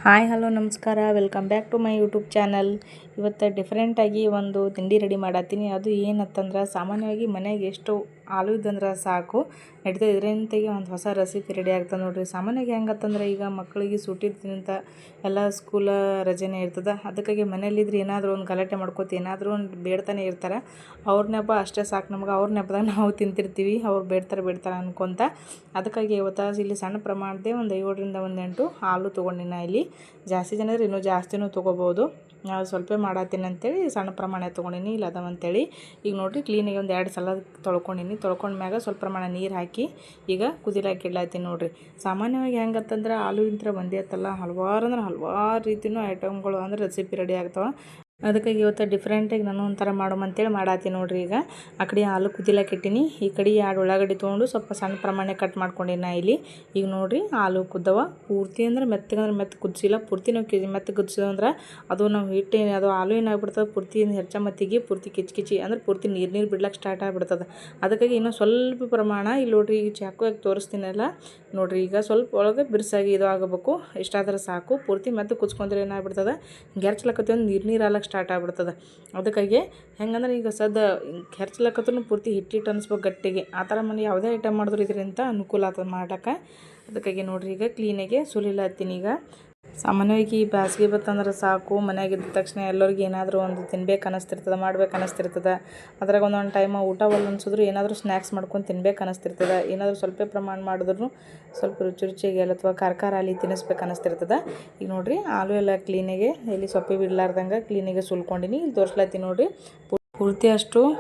Hi hello ನಮಸ್ಕಾರ, welcome back to my YouTube channel. ಇವತ್ತು ಡಿಫ್ರೆಂಟಾಗಿ ಒಂದು ತಿಂಡಿ ರೆಡಿ ಮಾಡತ್ತೀನಿ. ಅದು ಏನತ್ತಂದ್ರೆ, ಸಾಮಾನ್ಯವಾಗಿ ಮನೆಗೆ ಎಷ್ಟು ಆಲೂ ಇದ್ದಂದ್ರೆ ಸಾಕು ನಡೀತದೆ. ಇದರಿಂದಾಗಿ ಒಂದು ಹೊಸ ರೆಸಿಪಿ ರೆಡಿ ಆಗ್ತದೆ ನೋಡಿರಿ. ಸಾಮಾನ್ಯವಾಗಿ ಹೆಂಗತ್ತಂದ್ರೆ, ಈಗ ಮಕ್ಕಳಿಗೆ ಸುಟ್ಟಿರ್ತಿಂತ ಎಲ್ಲ ಸ್ಕೂಲ ರಜೆನೇ ಇರ್ತದೆ. ಅದಕ್ಕಾಗಿ ಮನೇಲಿದ್ರೆ ಏನಾದರೂ ಒಂದು ಗಲಾಟೆ ಮಾಡ್ಕೋತಿ ಏನಾದರೂ ಒಂದು ಬೇಡ್ತಾನೆ ಇರ್ತಾರೆ. ಅವ್ರ ನೆಪ ಅಷ್ಟೇ ಸಾಕು ನಮ್ಗೆ. ಅವ್ರ ನೆಪದಾಗ ನಾವು ತಿಂತಿರ್ತೀವಿ, ಅವ್ರು ಬೇಡ್ತಾರೆ ಅನ್ಕೊತ. ಅದಕ್ಕಾಗಿ ಇವತ್ತು ಇಲ್ಲಿ ಸಣ್ಣ ಪ್ರಮಾಣದ ಒಂದು 7ರಿಂದ 8 ಹಾಲು ತೊಗೊಂಡಿನ. ಇಲ್ಲಿ ಜಾಸ್ತಿ ಜನ ಇನ್ನೂ ಜಾಸ್ತಿನೂ ತೊಗೋಬೋದು. ನಾವು ಸ್ವಲ್ಪ ಮಾಡತ್ತೀನಿ ಅಂತೇಳಿ ಸಣ್ಣ ಪ್ರಮಾಣ ತೊಗೊಂಡಿನಿ. ಇಲ್ಲ ಅದಾವಂತೇಳಿ ಈಗ ನೋಡಿರಿ, ಕ್ಲೀನಾಗಿ ಒಂದು 2 ಸಲ ತೊಳ್ಕೊಂಡಿನಿ. ತೊಳ್ಕೊಂಡ್ಮ್ಯಾಗ ಸ್ವಲ್ಪ ಪ್ರಮಾಣ ನೀರು ಹಾಕಿ ಈಗ ಕುದಿಲಾಕ ಇಡ್ಲಾತೀನಿ ನೋಡಿರಿ. ಸಾಮಾನ್ಯವಾಗಿ ಹೆಂಗತ್ತಂದ್ರೆ, ಆಲೂ ಇಂತ್ರ ಒಂದೇ ಆಯ್ತಲ್ಲ, ಹಲವಾರು ರೀತಿಯೂ ಐಟಮ್ಗಳು ಅಂದ್ರೆ ರೆಸಿಪಿ ರೆಡಿ ಆಗ್ತಾವೆ. ಅದಕ್ಕಾಗಿ ಇವತ್ತು ಡಿಫ್ರೆಂಟಾಗಿ ನಾನು ಒಂಥರ ಅಂತೇಳಿ ಮಾಡತ್ತೀನಿ ನೋಡಿರಿ. ಈಗ ಆ ಕಡೆ ಹಾಲು ಕುದಿಲಾಕ ಇಟ್ಟಿನಿ, ಈ ಕಡೆ 2 ಉಳ್ಳಾಗಡ್ಡಿ ತೊಗೊಂಡು ಸ್ವಲ್ಪ ಸಣ್ಣ ಪ್ರಮಾಣ ಕಟ್ ಮಾಡ್ಕೊಂಡಿನಿ ಇಲ್ಲಿ. ಈಗ ನೋಡಿರಿ, ಹಾಲು ಕುದ್ದವ ಪೂರ್ತಿ ಅಂದ್ರೆ ಮೆತ್ತಗೆ ಕುದಿಸಿಲ್ಲ. ಪೂರ್ತಿ ನಾವು ಮೆತ್ತಗೆ ಕುದಿಸಿದ್ರೆ ಅದು ನಾವು ಅದು ಹಾಲು ಏನಾಗ್ಬಿಡ್ತದೆ, ಪೂರ್ತಿ ಹೆರ್ಚಮತ್ತಿಗೆ ಪೂರ್ತಿ ಕಿಚ್ಚಿ ಅಂದ್ರೆ ಪೂರ್ತಿ ನೀರು ಬಿಡ್ಲಿಕ್ಕೆ ಸ್ಟಾರ್ಟ್ ಆಗಿಬಿಡ್ತದೆ. ಅದಕ್ಕಾಗಿ ಇನ್ನೂ ಸ್ವಲ್ಪ ಪ್ರಮಾಣ ಇಲ್ಲಿ ನೋಡಿರಿ, ಈಗ ಚಾಕುವಾಗಿ ತೋರಿಸ್ತೀನಲ್ಲ ನೋಡಿರಿ. ಈಗ ಸ್ವಲ್ಪ ಒಳಗೆ ಬಿರ್ಸಾಗಿ ಇದು ಆಗಬೇಕು, ಇಷ್ಟಾದ್ರೆ ಸಾಕು. ಪೂರ್ತಿ ಮೆತ್ತಗೆ ಕುಚ್ಕೊಂಡ್ರೆ ಏನಾಗ್ಬಿಡ್ತದೆ, ಹೆರ್ಚ್ಲಕತ್ತಿ ಒಂದು ನೀರು ಆಗ್ಲಕ್ಕೆ ಸ್ಟಾರ್ಟ್ ಆಗ್ಬಿಡ್ತದೆ. ಅದಕ್ಕಾಗಿ ಹೆಂಗಂದ್ರೆ, ಈಗ ಹೆರ್ಚ್ಲಕತ್ತೂ ಪೂರ್ತಿ ಹಿಟ್ಟು ಅನಿಸ್ಬೇಕು ಗಟ್ಟಿಗೆ. ಆ ಥರ ಮನೆ ಯಾವುದೇ ಐಟಮ್ ಮಾಡಿದ್ರು ಇದರಿಂದ ಅನುಕೂಲ ಆಗ್ತದೆ ಮಾಡೋಕ್ಕೆ. ಅದಕ್ಕಾಗಿ ನೋಡಿರಿ, ಈಗ ಕ್ಲೀನಾಗೆ ಸುಲಿಲಾತೀನಿ. ಈಗ ಸಾಮಾನ್ಯವಾಗಿ ಬೇಸಿಗೆ ಬತ್ತಂದ್ರೆ ಸಾಕು, ಮನೆಯಾಗಿದ್ದ ತಕ್ಷಣ ಎಲ್ಲರಿಗೂ ಏನಾದರೂ ಒಂದು ತಿನ್ಬೇಕು ಅನ್ನಿಸ್ತಿರ್ತದೆ, ಮಾಡ್ಬೇಕು ಅನ್ನಿಸ್ತಿರ್ತದೆ. ಅದ್ರಾಗ ಒಂದೊಂದು ಟೈಮ್ ಊಟ ಅನ್ಸಿದ್ರು ಏನಾದರೂ ಸ್ನ್ಯಾಕ್ಸ್ ಮಾಡ್ಕೊಂಡು ತಿನ್ಬೇಕು ಅನ್ನಿಸ್ತಿರ್ತದೆ. ಏನಾದರೂ ಸ್ವಲ್ಪ ಪ್ರಮಾಣ ಮಾಡಿದ್ರು ಸ್ವಲ್ಪ ರುಚಿಯಾಗಿ ಅಥವಾ ಖಾರ ಅಲ್ಲಿ ತಿನ್ನಿಸ್ಬೇಕು ಅನ್ನಿಸ್ತಿರ್ತದೆ. ಈಗ ನೋಡಿರಿ, ಆಲೂ ಎಲ್ಲ ಕ್ಲೀನಾಗೆ ಇಲ್ಲಿ ಸೊಪ್ಪೆ ಬಿಡ್ಲಾರ್ದಂಗೆ ಕ್ಲೀನಾಗೆ ಸುಲ್ಕೊಂಡಿನಿ. ಇಲ್ಲಿ ತೋರಿಸ್ಲತ್ತೀನಿ ನೋಡಿರಿ.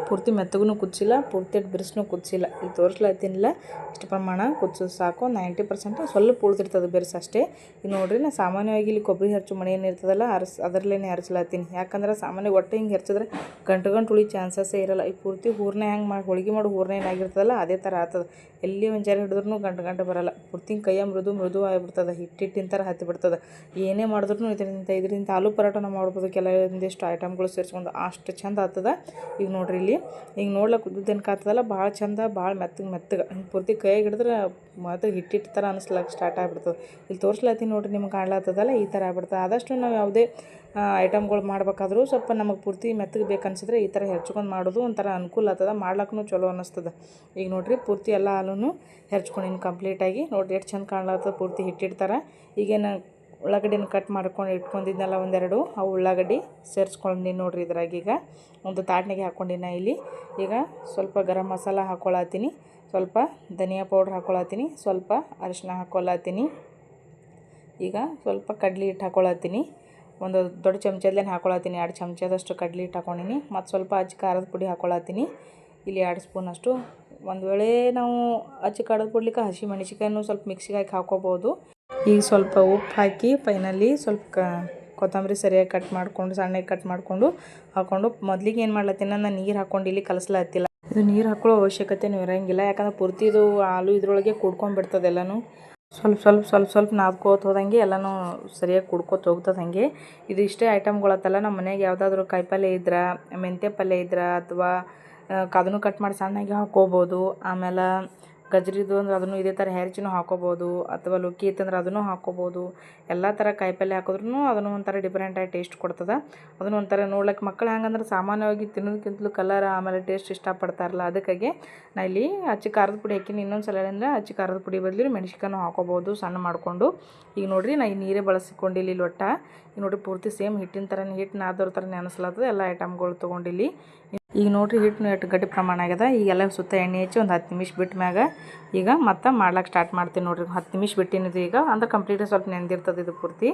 ಪೂರ್ತಿ ಮೆತ್ತಗೂ ಕುದಿಸಿಲ್ಲ, ಪೂರ್ತಿ ಬಿರ್ಸ್ನೂ ಕುದಿಸಿಲ್ಲ. ಇಲ್ಲಿ ತೋರಿಸ್ಲತ್ತೀನಿಲ್ಲ, ಇಷ್ಟು ಪ್ರಮಾಣ ಕುದಿಸೋದು ಸಾಕು. 90% ಸ್ವಲ್ಪ ಉಳಿದಿರ್ತದೆ ಬೆರ್ಸ್ ಅಷ್ಟೇ. ಈಗ ನೋಡಿರಿ, ನಾನು ಸಾಮಾನ್ಯವಾಗಿ ಇಲ್ಲಿ ಕೊಬ್ಬರಿ ಹೆರ್ಚು ಮಣಿ ಏನಿರ್ತದಲ್ಲ ಅದರಲ್ಲೇ ಹೆರ್ಚ್ಲತ್ತೀನಿ. ಯಾಕಂದ್ರೆ ಸಾಮಾನ್ಯವಾಗಿ ಒಟ್ಟು ಹಿಂಗೆ ಹೆರ್ಚಿದ್ರೆ ಗಂಟು ಉಳಿ ಚಾನ್ಸಸ್ಸೇ ಇರೋಲ್ಲ. ಈ ಪೂರ್ತಿ ಹೂರ್ನೆ ಹೆಂಗೆ ಹೋಳಿಗೆ ಮಾಡೋ ಹೂರ್ನೆ ಏನಾಗಿರ್ತದಲ್ಲ ಅದೇ ಥರ ಆಗ್ತದೆ. ಎಲ್ಲಿ ಒಂದು ಜರ ಹಿಡಿದ್ರೂ ಗಂಟು ಬರೋಲ್ಲ. ಪೂರ್ತಿ ಕೈಯ ಮೃದು ಆಗಿಬಿಡ್ತದೆ, ಹಿಟ್ಟಿನ ಥರ ಹತ್ತಿ ಬಿಡ್ತದೆ. ಏನೇ ಮಾಡಿದ್ರೂ ಇದರಿಂದ ಆಲೂ ಪರೋಟ ನಾವು ಮಾಡ್ಬೋದು. ಕೆಲವೊಂದಿಷ್ಟು ಐಟಮ್ಗಳು ಸೇರಿಸ್ಕೊಂಡು ಅಷ್ಟು ಚೆಂದ ಆಗ್ತದೆ. ಈಗ ನೋಡಿರಿ, ಇಲ್ಲಿ ಈಗ ನೋಡ್ಲಿಕ್ಕೆ ಉದ್ದುದೇನಕ್ಕೆ ಆಗ್ತದಲ್ಲ, ಭಾಳ ಚೆಂದ, ಭಾಳ ಮೆತ್ತಗೆ ಹಿಂಗೆ ಪೂರ್ತಿ ಕೈಯಾಗಿ ಹಿಡಿದ್ರೆ ಮತ್ತು ಹಿಟ್ಟಿಟ್ಟು ಥರ ಅನಿಸ್ಲಕ್ಕೆ ಸ್ಟಾರ್ಟ್ ಆಗಿಬಿಡ್ತದೆ. ಇಲ್ಲಿ ತೋರಿಸ್ಲತ್ತೀನಿ ನೋಡಿರಿ, ನಿಮ್ಗೆ ಕಾಣ್ಲತ್ತದಲ್ಲ ಈ ಥರ ಆಗ್ಬಿಡ್ತದೆ. ಆದಷ್ಟು ನಾವು ಯಾವುದೇ ಐಟಮ್ಗಳು ಮಾಡ್ಬೇಕಾದ್ರೂ ಸ್ವಲ್ಪ ನಮಗೆ ಪೂರ್ತಿ ಮೆತ್ತಗೆ ಬೇಕು ಅನಿಸಿದ್ರೆ ಈ ಥರ ಹೆರ್ಚ್ಕೊಂಡು ಮಾಡೋದು ಒಂಥರ ಅನುಕೂಲ ಆಗ್ತದೆ, ಮಾಡ್ಲಿಕ್ಕೂ ಚಲೋ ಅನ್ನಿಸ್ತದೆ. ಈಗ ನೋಡಿರಿ, ಪೂರ್ತಿ ಎಲ್ಲ ಹಾಲೂ ಹೆರ್ಚ್ಕೊಂಡಿನಿ ಕಂಪ್ಲೀಟಾಗಿ. ನೋಡಿರಿ ಎಷ್ಟು ಚೆಂದ ಕಾಣ್ಲತ್ತದ, ಪೂರ್ತಿ ಹಿಟ್ಟಿಡ್ತಾರೆ. ಈಗೇನು ಉಳ್ಳಾಗಡ್ಡಿನ ಕಟ್ ಮಾಡ್ಕೊಂಡು ಇಟ್ಕೊಂಡಿದ್ನಲ್ಲ ಒಂದೆರಡು, ಅವು ಉಳ್ಳಾಗಡ್ಡಿ ಸೇರಿಸ್ಕೊಂಡಿನಿ ನೋಡಿರಿ. ಇದ್ರಾಗ ಈಗ ಒಂದು ತಾಟ್ನಾಗೆ ಹಾಕ್ಕೊಂಡಿನ. ಇಲ್ಲಿ ಈಗ ಸ್ವಲ್ಪ ಗರಂ ಮಸಾಲ ಹಾಕ್ಕೊಳತ್ತೀನಿ, ಸ್ವಲ್ಪ ಧನಿಯಾ ಪೌಡ್ರ್ ಹಾಕ್ಕೊಳತ್ತೀನಿ, ಸ್ವಲ್ಪ ಅರಿಶಿನ ಹಾಕ್ಕೊಳತ್ತೀನಿ. ಈಗ ಸ್ವಲ್ಪ ಕಡ್ಲೆ ಹಿಟ್ಟು ಹಾಕ್ಕೊಳತ್ತೀನಿ, ಒಂದು ದೊಡ್ಡ ಚಮಚದಲ್ಲೇ ಹಾಕ್ಕೊಳತ್ತೀನಿ. 2 ಚಮಚದಷ್ಟು ಕಡ್ಲೆ ಹಿಟ್ಟು ಹಾಕ್ಕೊಂಡಿನಿ. ಮತ್ತು ಸ್ವಲ್ಪ ಅಚ್ಚ ಖಾರದ ಪುಡಿ ಹಾಕ್ಕೊಳತ್ತೀನಿ. ಇಲ್ಲಿ 2 ಸ್ಪೂನಷ್ಟು. ಒಂದು ವೇಳೆ ನಾವು ಅಚ್ಚ ಖಾರದ ಪುಡ್ಲಿಕ್ಕೆ ಹಸಿ ಮೆಣಸಿಕಾಯನ್ನು ಸ್ವಲ್ಪ ಮಿಕ್ಸಿಗೆ ಹಾಕಿ ಹಾಕ್ಕೋಬೋದು. ಈಗ ಸ್ವಲ್ಪ ಉಪ್ಪು ಹಾಕಿ ಫೈನಲಿ ಸ್ವಲ್ಪ ಕೊತ್ತಂಬರಿ ಸರಿಯಾಗಿ ಸಣ್ಣಗೆ ಕಟ್ ಮಾಡಿಕೊಂಡು ಹಾಕ್ಕೊಂಡು ಮೊದಲಿಗೆ ಏನು ಮಾಡ್ಲತ್ತೀನಿ, ನಾನು ನೀರು ಹಾಕ್ಕೊಂಡು ಇಲ್ಲಿ ಕಲಸ್ಲತ್ತಿಲ್ಲ. ಇದು ನೀರು ಹಾಕೊಳ್ಳೋ ಅವಶ್ಯಕತೆಯೂ ಇರೋಂಗಿಲ್ಲ. ಯಾಕಂದ್ರೆ ಪೂರ್ತಿ ಇದು ಆಲೂ ಇದ್ರೊಳಗೆ ಕುಡ್ಕೊಂಡ್ಬಿಡ್ತದೆ ಎಲ್ಲನೂ. ಸ್ವಲ್ಪ ನಾದ್ಕೋತ ಹೋದಂಗೆ ಎಲ್ಲನೂ ಸರಿಯಾಗಿ ಕುಡ್ಕೋತ ಹೋಗ್ತದೆ. ಹಾಗೆ ಇದು ಇಷ್ಟೇ ಐಟಮ್ಗಳತ್ತಲ್ಲ, ನಮ್ಮ ಮನೆಗೆ ಯಾವುದಾದ್ರೂ ಕಾಯಿಪಲ್ಯ ಇದ್ರೆ, ಮೆಂತ್ಯ ಪಲ್ಯ ಇದ್ರೆ, ಅಥವಾ ಅದನ್ನು ಕಟ್ ಮಾಡಿ ಸಣ್ಣಗೆ ಹಾಕ್ಕೋಬೋದು. ಆಮೇಲೆ ಗಜ್ರಿದು ಅಂದ್ರೆ ಅದನ್ನು ಇದೇ ಥರ ಹೆರ್ಚಿನೂ ಹಾಕ್ಕೋಬೋದು, ಅಥವಾ ಲುಕ್ಕಿ ಇತ್ತಂದ್ರೆ ಅದನ್ನು ಹಾಕ್ಕೋಬೋದು. ಎಲ್ಲ ಥರ ಕಾಯಿಪಲ್ಯ ಹಾಕಿದ್ರೂ ಅದನ್ನು ಒಂಥರ ಡಿಫ್ರೆಂಟಾಗಿ ಟೇಸ್ಟ್ ಕೊಡ್ತದೆ. ಅದನ್ನು ಒಂಥರ ನೋಡ್ಲಿಕ್ಕೆ ಮಕ್ಕಳು ಹೆಂಗಂದ್ರೆ ಸಾಮಾನ್ಯವಾಗಿ ತಿನ್ನೋದಕ್ಕಿಂತಲೂ ಕಲರ್ ಆಮೇಲೆ ಟೇಸ್ಟ್ ಇಷ್ಟಪಡ್ತಾರಲ್ಲ, ಅದಕ್ಕಾಗಿ ನಾ ಇಲ್ಲಿ ಅಚ್ಚ ಖಾರದ ಪುಡಿ ಹಾಕಿನಿ. ಇನ್ನೊಂದು ಸಲ ಅಂದರೆ ಅಚ್ಚ ಖಾರದ ಪುಡಿ ಬದಲು ಮೆಣಸಿಕಾಯನ್ನು ಹಾಕ್ಕೋಬೋದು ಸಣ್ಣ ಮಾಡಿಕೊಂಡು. ಈಗ ನೋಡಿರಿ, ನಾ ಈ ನೀರೇ ಬಳಸಿಕೊಂಡಿಲ್ಲ ಇಲ್ಲಿ ಒಟ್ಟು. ಈಗ ನೋಡಿರಿ, ಪೂರ್ತಿ ಸೇಮ್ ಹಿಟ್ಟಿನ ಥರನೇ, ಹಿಟ್ಟು ನಾದೋರ ಥರನೇ ಅನಿಸ್ಲತ್ತದ ಎಲ್ಲ ಐಟಮ್ಗಳು ತೊಗೊಂಡಿಲ್ಲಿ. ಈಗ ನೋಡಿರಿ, ಹಿಟ್ಟು ಎಷ್ಟು ಗಟ್ಟಿ ಪ್ರಮಾಣ ಆಗ್ಯದ. ಈಗೆಲ್ಲ ಸುತ್ತ ಎಣ್ಣೆ ಹಚ್ಚಿ ಒಂದು 10 ನಿಮಿಷ ಬಿಟ್ಟ ಮ್ಯಾಗ ಈಗ ಮತ್ತೆ ಮಾಡ್ಲಿಕ್ಕೆ ಸ್ಟಾರ್ಟ್ ಮಾಡ್ತೀನಿ ನೋಡಿರಿ. 10 ನಿಮಿಷ ಬಿಟ್ಟಿನಿದು ಈಗ ಅಂದ್ರೆ ಕಂಪ್ಲೀಟಾಗಿ ಸ್ವಲ್ಪ ನೆಂದಿರ್ತದೆ. ಇದು ಪೂರ್ತಿ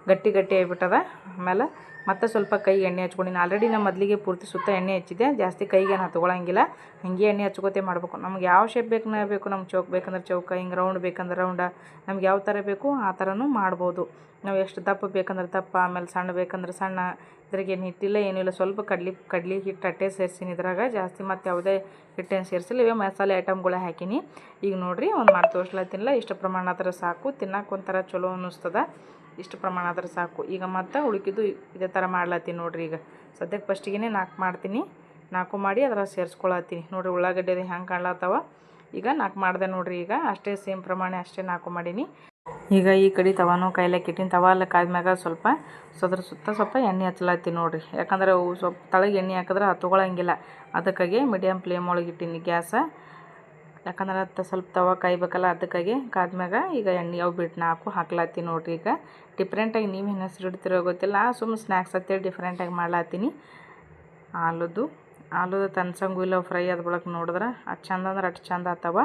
ಗಟ್ಟಿ ಆಗಿಬಿಟ್ಟದ. ಆಮೇಲೆ ಮತ್ತೆ ಸ್ವಲ್ಪ ಕೈಗೆ ಎಣ್ಣೆ ಹಚ್ಕೊಂಡಿನಿ. ಆಲ್ರೆಡಿ ನಾನು ಮೊದಲಿಗೆ ಪೂರ್ತಿ ಸುತ್ತ ಎಣ್ಣೆ ಹಚ್ಚಿದೆ. ಜಾಸ್ತಿ ಕೈಗೇನು ಹತ್ಕೊಳ್ಳೋಂಗಿಲ್ಲ, ಹಾಗೆ ಎಣ್ಣೆ ಹಚ್ಕೋತೆ ಮಾಡಬೇಕು. ನಮ್ಗೆ ಯಾವ ಶೇಪ್ ಬೇಕು, ನಮ್ಗೆ ಚೌಕ ಬೇಕಂದ್ರೆ ಚೌಕ, ಹಿಂಗೆ ರೌಂಡ್ ಬೇಕಂದ್ರೆ ರೌಂಡ, ನಮ್ಗೆ ಯಾವ ಥರ ಬೇಕು ಆ ಥರನೂ ಮಾಡ್ಬೋದು. ನಾವು ಎಷ್ಟು ದಪ್ಪ ಬೇಕಂದ್ರೆ ದಪ್ಪ, ಆಮೇಲೆ ಸಣ್ಣ ಬೇಕಂದ್ರೆ ಸಣ್ಣ. ಇದ್ರಾಗೇನು ಹಿಟ್ಟಿಲ್ಲ ಏನಿಲ್ಲ, ಸ್ವಲ್ಪ ಕಡ್ಲಿ ಹಿಟ್ಟು ಅಟ್ಟೆ ಸೇರಿಸಿನಿ ಇದ್ರಾಗ, ಜಾಸ್ತಿ ಮತ್ತು ಯಾವುದೇ ಹಿಟ್ಟೇನು ಸೇರಿಸಿಲ್ಲ. ಇವೇ ಮಸಾಲೆ ಐಟಮ್ಗಳೇ ಹಾಕಿನಿ. ಈಗ ನೋಡಿರಿ, ಒಂದು ಮಾಡಿ ತೋರಿಸ್ಲತ್ತಿಲ್ಲ. ಇಷ್ಟು ಪ್ರಮಾಣ ಆದ್ರೆ ಸಾಕು, ತಿನ್ನಕ್ಕೆ ಒಂಥರ ಚಲೋ ಅನ್ನಿಸ್ತದೆ. ಇಷ್ಟು ಪ್ರಮಾಣ ಆದ್ರೆ ಸಾಕು. ಈಗ ಮತ್ತೆ ಉಳುಕಿದ್ದು ಇದೇ ಥರ ಮಾಡ್ಲತ್ತೀನಿ ನೋಡಿರಿ. ಈಗ ಸದ್ಯಕ್ಕೆ ಫಸ್ಟಿಗೆ 4 ಮಾಡ್ತೀನಿ. 4 ಮಾಡಿ ಅದ್ರಾಗ ಸೇರಿಸ್ಕೊಳತ್ತೀನಿ ನೋಡಿರಿ. ಉಳ್ಳಾಗಡ್ಡಿ ಹೆಂಗೆ ಕಾಣ್ಲತ್ತವ. ಈಗ 4 ಮಾಡಿದೆ ನೋಡಿರಿ. ಈಗ ಅಷ್ಟೇ ಸೇಮ್ ಪ್ರಮಾಣ ಅಷ್ಟೇ 4 ಮಾಡೀನಿ. ಈಗ ಈ ಕಡೆ ತವಾನು ಕಾಯ್ಲಕ್ಕೆ ಇಟ್ಟಿನಿ. ತವಾ ಎಲ್ಲ ಕಾದ್ಮ್ಯಾಗ ಸ್ವಲ್ಪ ಸ್ವಲ್ಪ ಎಣ್ಣೆ ಹಚ್ಲತ್ತೀನಿ ನೋಡಿರಿ. ಯಾಕಂದ್ರೆ ಅವು ಸ್ವಲ್ಪ ತಳಗೆ ಎಣ್ಣೆ ಹಾಕಿದ್ರೆ ಹತ್ಕೊಳ್ಳಂಗಿಲ್ಲ. ಅದಕ್ಕಾಗಿ ಮೀಡಿಯಮ್ ಫ್ಲೇಮ್ ಒಳಗೆ ಇಟ್ಟೀನಿ ಗ್ಯಾಸ. ಯಾಕಂದ್ರೆ ಅದು ಸ್ವಲ್ಪ ತವಾ ಕಾಯ್ಬೇಕಲ್ಲ, ಅದಕ್ಕಾಗಿ ಕಾದ್ಮ್ಯಾಗ ಈಗ ಎಣ್ಣೆ ಅವು ಬಿಟ್ಟು ನಾಲ್ಕು ಹಾಕ್ಲತ್ತೀನಿ ನೋಡಿರಿ. ಈಗ ಡಿಫ್ರೆಂಟಾಗಿ ನೀವೇನು ಹೆಸರು ಇಡ್ತಿರೋ ಗೊತ್ತಿಲ್ಲ, ಸುಮ್ಮನೆ ಸ್ನ್ಯಾಕ್ಸ್ ಅಂತೇಳಿ ಡಿಫ್ರೆಂಟಾಗಿ ಮಾಡ್ಲತ್ತೀನಿ. ಆಲೂದು ತನ್ಸಂಗೂ ಇಲ್ಲ, ಫ್ರೈ ಆದ ಬಳಕ ನೋಡಿದ್ರೆ ಅಷ್ಟು ಚಂದ ಅಂದ್ರೆ ಅಷ್ಟು ಚಂದ ಆತವ.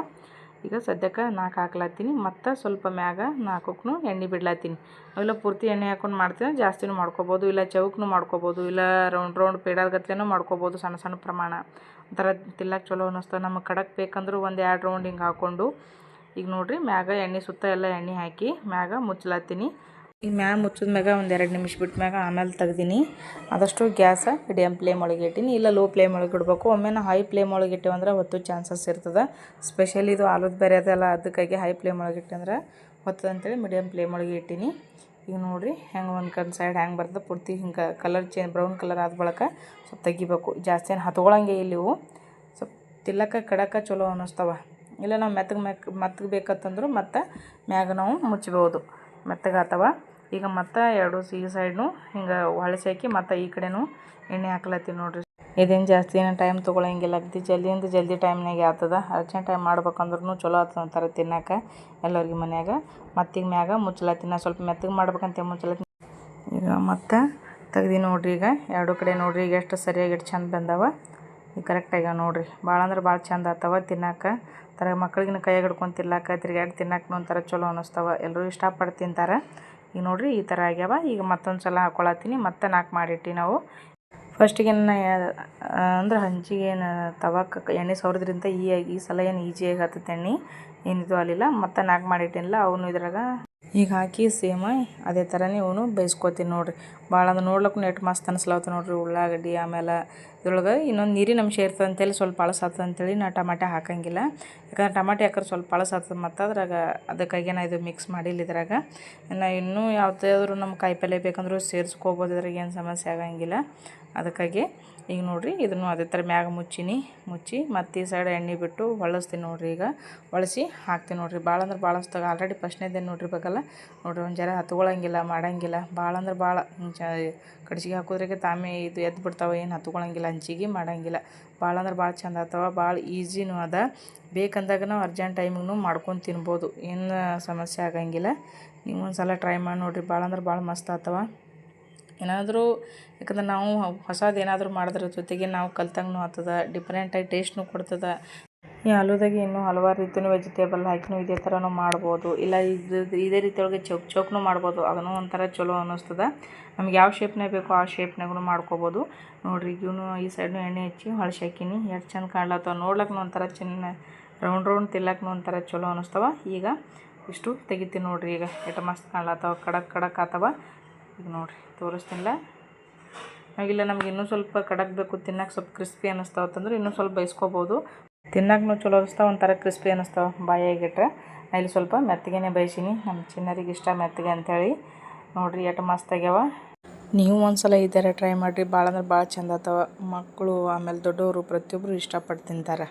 ಈಗ ಸದ್ಯಕ್ಕೆ 4 ಹಾಕ್ಲತ್ತೀನಿ. ಮತ್ತು ಸ್ವಲ್ಪ ಮ್ಯಾಗ 4ಕ್ಕೂ ಎಣ್ಣೆ ಬಿಡ್ಲತ್ತೀನಿ. ಅವೆಲ್ಲ ಪೂರ್ತಿ ಎಣ್ಣೆ ಹಾಕೊಂಡು ಮಾಡ್ತೀನಿ, ಜಾಸ್ತಿನೂ ಮಾಡ್ಕೊಬೋದು, ಇಲ್ಲ ಚೌಕನೂ ಮಾಡ್ಕೊಬೋದು, ಇಲ್ಲ ರೌಂಡ್ ಪೇಡಾಗತ್ಲೆನೂ ಮಾಡ್ಕೊಬೋದು. ಸಣ್ಣ ಸಣ್ಣ ಪ್ರಮಾಣ ಒಂಥರ ತಿಲ್ಲಕ್ಕೆ ಚಲೋ ಅನ್ನಿಸ್ತದೆ. ನಮಗೆ ಖಡಕ್ ಬೇಕಂದ್ರೆ 1-2 ರೌಂಡ್ ಹಿಂಗೆ ಹಾಕ್ಕೊಂಡು ಈಗ ನೋಡಿರಿ ಮ್ಯಾಗ ಎಣ್ಣೆ ಸುತ್ತ ಎಲ್ಲ ಎಣ್ಣೆ ಹಾಕಿ ಮ್ಯಾಗ ಮುಚ್ಚಲತ್ತೀನಿ. ಈಗ ಮ್ಯಾಗ ಮುಚ್ಚಿದ ಮ್ಯಾಗ 1-2 ನಿಮಿಷ ಬಿಟ್ಟ ಮ್ಯಾಗ ಆಮೇಲೆ ತೆಗ್ದೀನಿ. ಆದಷ್ಟು ಗ್ಯಾಸ ಮೀಡಿಯಮ್ ಫ್ಲೇಮ್ ಒಳಗೆ ಇಟ್ಟೀನಿ, ಇಲ್ಲ ಲೋ ಫ್ಲೇಮ್ ಒಳಗೆ ಇಡಬೇಕು. ಒಮ್ಮೆ ಹೈ ಫ್ಲೇಮ್ ಒಳಗೆ ಇಟ್ಟಿವಂದ್ರೆ ಹೊತ್ತು ಚಾನ್ಸಸ್ ಇರ್ತದೆ. ಸ್ಪೆಷಲಿ ಇದು ಆಲೂದು ಬೇರೆ ಅದಲ್ಲ, ಅದಕ್ಕಾಗಿ ಹೈ ಫ್ಲೇಮ್ ಒಳಗೆ ಇಟ್ಟಂದ್ರೆ ಹೊತ್ತದ ಅಂತೇಳಿ ಮೀಡಿಯಮ್ ಫ್ಲೇಮ್ ಒಳಗೆ ಇಟ್ಟೀನಿ. ಈಗ ನೋಡಿರಿ ಹೆಂಗೆ ಒಂದು ಸೈಡ್ ಹೆಂಗೆ ಬರ್ತದೆ ಪೂರ್ತಿ ಹಿಂಗೆ ಕಲರ್ ಬ್ರೌನ್ ಕಲರ್ ಆದ ಬಳಕ ಸ್ವಲ್ಪ ತೆಗಿಬೇಕು. ಜಾಸ್ತಿ ಏನು ಹತ್ಕೊಳ್ಳಂಗೆ ಇಲ್ಲ ಇವು. ಸ್ವಲ್ಪ ತಿಲ್ಲಕ್ಕೆ ಕಡಕ್ಕೆ ಚಲೋ ಅನ್ನಿಸ್ತವ. ಇಲ್ಲ ನಾವು ಮೆತ್ತಗೆ ಬೇಕಂತಂದ್ರೆ ಮತ್ತು ಮ್ಯಾಗ ನಾವು ಮುಚ್ಚಬೋದು, ಮೆತ್ತಗಾತವ. ಈಗ ಮತ್ತು ಎರಡು ಈ ಸೈಡ್ನು ಹಿಂಗೆ ಹೊಳಸಿ ಹಾಕಿ ಮತ್ತು ಈ ಕಡೆನೂ ಎಣ್ಣೆ ಹಾಕ್ಲತ್ತೀನಿ ನೋಡಿರಿ. ಇದೇನು ಜಾಸ್ತಿ ಏನೋ ಟೈಮ್ ತೊಗೊಳಂಗಿಲ್ಲ, ಅಗದಿ ಜಲ್ದಿ ಟೈಮ್ನಾಗೆ ಆಗ್ತದೆ. ಅರ್ಜೆಂಟ್ ಟೈಮ್ ಮಾಡ್ಬೇಕಂದ್ರೂ ಚಲೋ ಆಗ್ತದೆ ಅಂತಾರೆ ತಿನ್ನೋಕೆ ಎಲ್ಲರಿಗೆ ಮನ್ಯಾಗ. ಮತ್ತೀಗ ಮ್ಯಾಗ ಮುಚ್ಚಲತ್ತೀನಿ, ಸ್ವಲ್ಪ ಮೆತ್ತಗೆ ಮಾಡ್ಬೇಕಂತ ಮುಚ್ಚಲತ್ತೀನಿ. ಈಗ ಮತ್ತು ತೆಗ್ದು ನೋಡಿರಿ. ಈಗ ಎರಡು ಕಡೆ ನೋಡಿರಿ ಈಗ ಎಷ್ಟು ಸರಿಯಾಗಿ ಎಷ್ಟು ಚಂದ ಬಂದವ. ಈಗ ಕರೆಕ್ಟಾಗಿ ನೋಡಿರಿ, ಭಾಳ ಅಂದ್ರೆ ಭಾಳ ಚಂದ ಆಗ್ತವ ತಿನ್ನೋಕೆ. ಥರ ಮಕ್ಳಿಗಿನ ಕೈಯಾಗ ಹಿಡ್ಕೊಂಡು ತಿನ್ಲಾಕ ತಿರ್ಗಾಡಿ ತಿನ್ನಕ್ಕೆ ಒಂಥರ ಚಲೋ ಅನ್ನಿಸ್ತವ, ಎಲ್ಲರೂ ಇಷ್ಟಪಟ್ಟು ತಿಂತಾರೆ. ಈಗ ನೋಡಿರಿ ಈ ಥರ ಆಗ್ಯಾವ. ಈಗ ಮತ್ತೊಂದು ಸಲ ಹಾಕ್ಕೊಳತ್ತೀನಿ, ಮತ್ತೆ 4 ಮಾಡಿಟ್ಟು ನಾವು ಫಸ್ಟಿಗೆ ಅಂದ್ರೆ ಹಂಚಿಗೆ ಏನು ತವಾಕ್ಕೆ ಎಣ್ಣೆ ಸವರಿದ್ರಿಂದ ಈ ಸಲ ಏನು ಈಜಿಯಾಗಿ ಹತ್ತತ್ತೆ ಎಣ್ಣೆ, ಏನಿದು ಅಲ್ಲಿಲ್ಲ. ಮತ್ತು 4 ಮಾಡಿಟ್ಟಿನಿಲ್ಲ ಅವನು ಇದ್ರಾಗ ಈಗ ಹಾಕಿ ಸೇಮ ಅದೇ ಥರನೇ ಇವನು ಬೇಯಿಸ್ಕೊತೀನಿ ನೋಡಿರಿ. ಭಾಳ ಅಂದ್ರೆ ನೋಡ್ಲಿಕ್ಕೂ ನೆಟ್ ಮಸ್ತ್ ಅನಿಸ್ಲಾಗ್ತದೆ ನೋಡಿರಿ. ಉಳ್ಳಾಗಡ್ಡಿ ಆಮೇಲೆ ಇದ್ರೊಳಗೆ ಇನ್ನೊಂದು ನೀರಿನ ಅಂಶ ಇರ್ತದೆ ಅಂತೇಳಿ ಸ್ವಲ್ಪ ಅಳಸಾಗ್ತದೆ ಅಂತೇಳಿ ನಾ ಟಮಾಟೆ ಹಾಕೋಂಗಿಲ್ಲ. ಯಾಕಂದ್ರೆ ಟಮಾಟೆ ಹಾಕಿದ್ರೆ ಸ್ವಲ್ಪ ಅಳಸಾಗ್ತದೆ ಮತ್ತು ಅದ್ರಾಗ ಅದಕ್ಕಾಗಿ ನಾ ಇದು ಮಿಕ್ಸ್ ಮಾಡಿಲ್ಲ ಇದ್ರಾಗ. ನಾ ಇನ್ನೂ ಯಾವುದಾದ್ರೂ ನಮ್ಮ ಕಾಯಿಪಲ್ಯ ಬೇಕಂದ್ರೂ ಸೇರಿಸ್ಕೋಬೋದು, ಇದ್ರಾಗ ಏನು ಸಮಸ್ಯೆ ಆಗೋಂಗಿಲ್ಲ. ಅದಕ್ಕಾಗಿ ಈಗ ನೋಡಿರಿ ಇದನ್ನು ಅದೇ ಥರ ಮ್ಯಾಗ ಮುಚ್ಚಿ ಮತ್ತು ಈ ಸೈಡ್ ಎಣ್ಣೆ ಬಿಟ್ಟು ಹೊಳಸ್ತೀನಿ ನೋಡಿರಿ. ಈಗ ಹೊಳಸಿ ಹಾಕ್ತೀನಿ ನೋಡಿರಿ. ಭಾಳ ಅಂದ್ರೆ ಭಾಳ ಅಷ್ಟಾಗ ಆಲ್ರೆಡಿ ಫಸ್ಟ್ನೇದೇನು ನೋಡಿರ್ಬೇಕಲ್ಲ ನೋಡಿರಿ, ಒಂದು ಜರ ಹತ್ಕೊಳ್ಳಂಗಿಲ್ಲ ಮಾಡೋಂಗಿಲ್ಲ. ಭಾಳ ಅಂದ್ರೆ ಭಾಳ ಕಡ್ಚಿಗೆ ಹಾಕೋದ್ರಾಗೆ ತಾಮೇ ಇದು ಎದ್ದು ಬಿಡ್ತಾವೆ, ಏನು ಹತ್ಕೊಳ್ಳಂಗಿಲ್ಲ, ಹಂಚಿಗೆ ಮಾಡೋಂಗಿಲ್ಲ. ಭಾಳ ಅಂದ್ರೆ ಭಾಳ ಚಂದ ಆಗ್ತವೆ, ಭಾಳ ಈಸಿನೂ ಅದ. ಬೇಕಂದಾಗ ನಾವು ಅರ್ಜೆಂಟ್ ಟೈಮಿಗೂ ಮಾಡ್ಕೊಂಡು ತಿನ್ಬೋದು, ಏನು ಸಮಸ್ಯೆ ಆಗೋಂಗಿಲ್ಲ. ನೀವು ಒಂದು ಸಲ ಟ್ರೈ ಮಾಡಿ ನೋಡಿರಿ, ಭಾಳ ಅಂದ್ರೆ ಭಾಳ ಮಸ್ತ್ ಆಗ್ತವ. ಏನಾದರೂ ಯಾಕಂದ್ರೆ ನಾವು ಹೊಸದು ಏನಾದರೂ ಮಾಡಿದ್ರ ಜೊತೆಗೆ ನಾವು ಕಲ್ತಂಗೂ ಆಗ್ತದೆ, ಡಿಫ್ರೆಂಟಾಗಿ ಟೇಸ್ಟ್ನೂ ಕೊಡ್ತದೆ. ಈ ಆಲೂದಾಗೆ ಇನ್ನೂ ಹಲವಾರು ರೀತಿಯೂ ವೆಜಿಟೇಬಲ್ ಹಾಕಿನೂ ಇದೇ ಥರನೂ ಮಾಡ್ಬೋದು, ಇಲ್ಲ ಇದೇ ರೀತಿಯೊಳಗೆ ಚೌಕ್ನೂ ಮಾಡ್ಬೋದು. ಅದನ್ನು ಒಂಥರ ಚಲೋ ಅನ್ನಿಸ್ತದೆ. ನಮ್ಗೆ ಯಾವ ಶೇಪ್ನಾಗ ಬೇಕೋ ಆ ಶೇಪ್ನಾಗೂ ಮಾಡ್ಕೊಬೋದು ನೋಡಿರಿ. ಇವನು ಈ ಸೈಡ್ನು ಎಣ್ಣೆ ಹಚ್ಚಿ ಹೊಳಸಿ ಹಾಕೀನಿ, ಎಷ್ಟು ಚಂದ ಕಾಣ್ಲತ್ತವ. ನೋಡ್ಲಕ್ಕೂ ಒಂಥರ ರೌಂಡ್ ತಿಲ್ಲಕ್ಕೂ ಒಂಥರ ಚಲೋ ಅನ್ನಿಸ್ತವ. ಈಗ ಇಷ್ಟು ತೆಗಿತೀನಿ ನೋಡಿರಿ. ಈಗ ಎಷ್ಟು ಮಸ್ತ್ ಕಾಣ್ಲತ್ತವ, ಕಡಕ್ ಆತವ. ಈಗ ನೋಡಿರಿ ತೋರಿಸ್ತೀನಿಲ್ಲ. ಹಾಗಿಲ್ಲ ನಮ್ಗೆ ಇನ್ನೂ ಸ್ವಲ್ಪ ಕಡಕ್ ಬೇಕು, ತಿನ್ನಕ್ಕೆ ಸ್ವಲ್ಪ ಕ್ರಿಸ್ಪಿ ಅನ್ನಿಸ್ತಾವ ಅಂತಂದ್ರೆ ಇನ್ನೂ ಸ್ವಲ್ಪ ಬೇಯಿಸ್ಕೊಬೋದು. ತಿನ್ನಕ್ಕೂ ಚಲೋ ಅನ್ನಿಸ್ತಾವ, ಒಂಥರ ಕ್ರಿಸ್ಪಿ ಅನ್ನಿಸ್ತಾವ ಬಾಯಾಗಿಟ್ರೆ. ನಾ ಇಲ್ಲಿ ಸ್ವಲ್ಪ ಮೆತ್ತಗೆ ಬೇಯಿಸೀನಿ, ನಮ್ಮ ಚಿನ್ನರಿಗೆ ಇಷ್ಟ ಮೆತ್ತಗೆ ಅಂಥೇಳಿ. ನೋಡಿರಿ ಎಷ್ಟು ಮಸ್ತ್ ಆಗ್ಯಾವ. ನೀವು ಒಂದು ಸಲ ಈ ಥರ ಟ್ರೈ ಮಾಡಿರಿ, ಭಾಳ ಅಂದ್ರೆ ಭಾಳ ಚಂದ ಆಗ್ತಾವ. ಮಕ್ಕಳು ಆಮೇಲೆ ದೊಡ್ಡವರು ಪ್ರತಿಯೊಬ್ಬರು ಇಷ್ಟಪಟ್ಟು ತಿಂತಾರೆ.